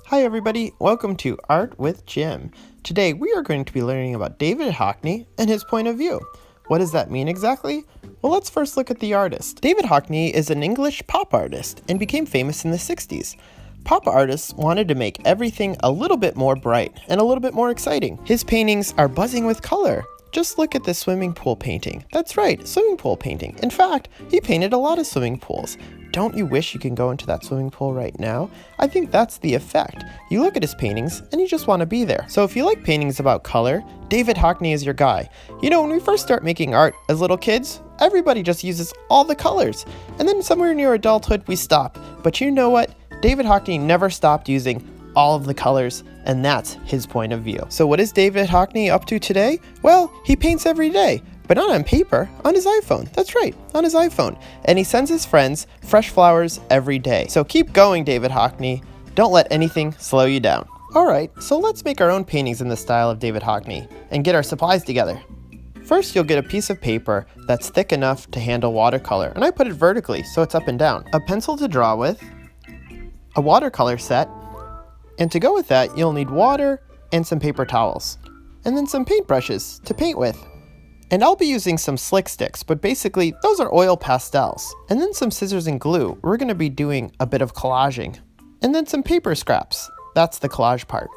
Hi everybody, welcome to Art with Jim. Today we are going to be learning about David Hockney and his point of view. What does that mean exactly? Well, let's first look at the artist. David Hockney is an English pop artist and became famous in the 60s. Pop artists wanted to make everything a little bit more bright and a little bit more exciting. His paintings are buzzing with color. Just look at this swimming pool painting. That's right, swimming pool painting. In fact, he painted a lot of swimming pools. Don't you wish you can go into that swimming pool right now? I think that's the effect. You look at his paintings and you just want to be there. So if you like paintings about color, David Hockney is your guy. You know, when we first start making art as little kids, everybody just uses all the colors. And then somewhere near adulthood, we stop. But you know what? David Hockney never stopped using all of the colors, and that's his point of view. So what is David Hockney up to today? Well, he paints every day, but not on paper, on his iPhone. That's right, on his iPhone. And he sends his friends fresh flowers every day. So keep going, David Hockney. Don't let anything slow you down. All right, so let's make our own paintings in the style of David Hockney and get our supplies together. First, you'll get a piece of paper that's thick enough to handle watercolor, and I put it vertically so it's up and down. A pencil to draw with, a watercolor set, and to go with that, you'll need water and some paper towels, and then some paintbrushes to paint with. And I'll be using some slick sticks, but basically those are oil pastels. And then some scissors and glue. We're going to be doing a bit of collaging. And then some paper scraps. That's the collage part.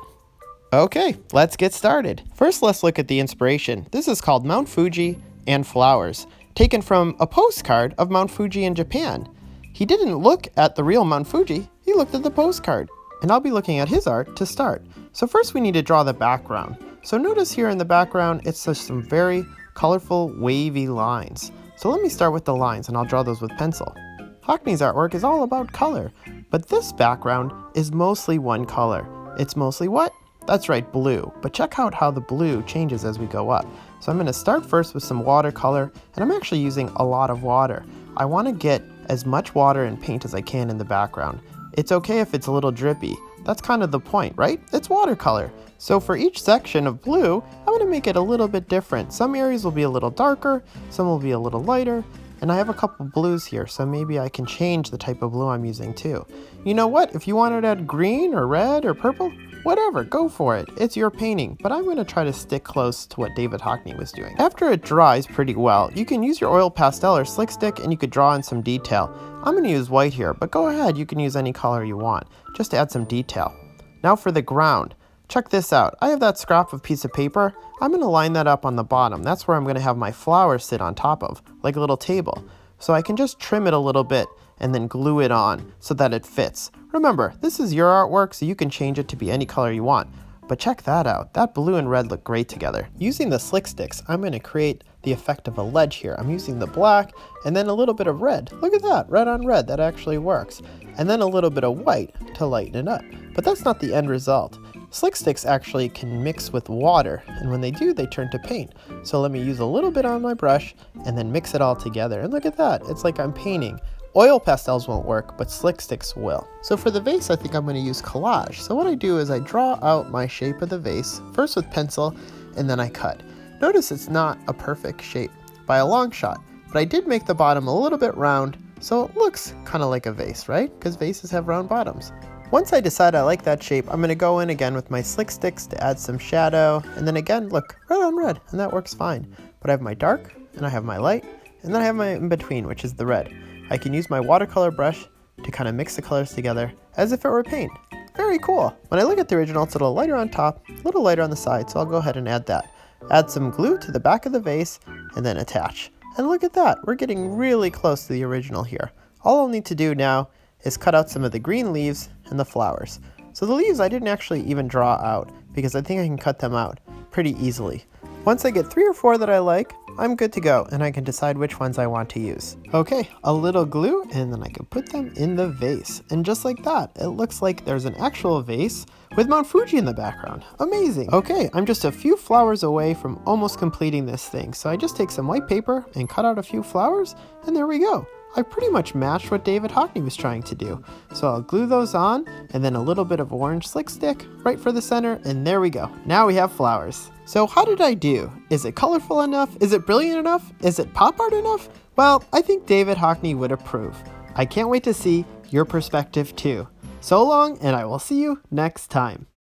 Okay, let's get started. First, let's look at the inspiration. This is called Mount Fuji and Flowers, taken from a postcard of Mount Fuji in Japan. He didn't look at the real Mount Fuji, he looked at the postcard. And I'll be looking at his art to start. So first we need to draw the background. So notice here in the background, it's just some very colorful, wavy lines. So let me start with the lines and I'll draw those with pencil. Hockney's artwork is all about color, but this background is mostly one color. It's mostly what? That's right, blue. But check out how the blue changes as we go up. So I'm going to start first with some watercolor, and I'm actually using a lot of water. I want to get as much water and paint as I can in the background. It's okay if it's a little drippy. That's kind of the point, right? It's watercolor. So for each section of blue, I'm going to make it a little bit different. Some areas will be a little darker, some will be a little lighter, and I have a couple blues here, so maybe I can change the type of blue I'm using too. You know what? If you wanted to add green or red or purple, whatever, go for it. It's your painting, but I'm going to try to stick close to what David Hockney was doing. After it dries pretty well, you can use your oil pastel or slick stick and you could draw in some detail. I'm going to use white here, but go ahead, you can use any color you want, just to add some detail. Now for the ground. Check this out. I have that scrap of piece of paper. I'm going to line that up on the bottom. That's where I'm going to have my flowers sit on top of, like a little table. So I can just trim it a little bit and then glue it on so that it fits. Remember, this is your artwork, so you can change it to be any color you want. But check that out. That blue and red look great together. Using the slick sticks, I'm going to create the effect of a ledge here. I'm using the black and then a little bit of red. Look at that, red on red, that actually works. And then a little bit of white to lighten it up. But that's not the end result. Slick sticks actually can mix with water, and when they do, they turn to paint. So let me use a little bit on my brush and then mix it all together. And look at that, it's like I'm painting. Oil pastels won't work, but slick sticks will. So for the vase, I think I'm going to use collage. So what I do is I draw out my shape of the vase, first with pencil, and then I cut. Notice it's not a perfect shape by a long shot, but I did make the bottom a little bit round, so it looks kind of like a vase, right? Because vases have round bottoms. Once I decide I like that shape, I'm going to go in again with my slick sticks to add some shadow, and then again, look, red on red, and that works fine. But I have my dark, and I have my light, and then I have my in-between, which is the red. I can use my watercolor brush to kind of mix the colors together as if it were paint. Very cool. When I look at the original, it's a little lighter on top, a little lighter on the side, so I'll go ahead and add that. Add some glue to the back of the vase, and then attach. And look at that, we're getting really close to the original here. All I'll need to do now is cut out some of the green leaves and the flowers. So the leaves I didn't actually even draw out because I think I can cut them out pretty easily. Once I get 3 or 4 that I like, I'm good to go and I can decide which ones I want to use. Okay, a little glue and then I can put them in the vase. And just like that, it looks like there's an actual vase with Mount Fuji in the background. Amazing. Okay, I'm just a few flowers away from almost completing this thing. So I just take some white paper and cut out a few flowers and there we go. I pretty much matched what David Hockney was trying to do. So I'll glue those on and then a little bit of orange slick stick right for the center and there we go. Now we have flowers. So how did I do? Is it colorful enough? Is it brilliant enough? Is it pop art enough? Well, I think David Hockney would approve. I can't wait to see your perspective too. So long, and I will see you next time.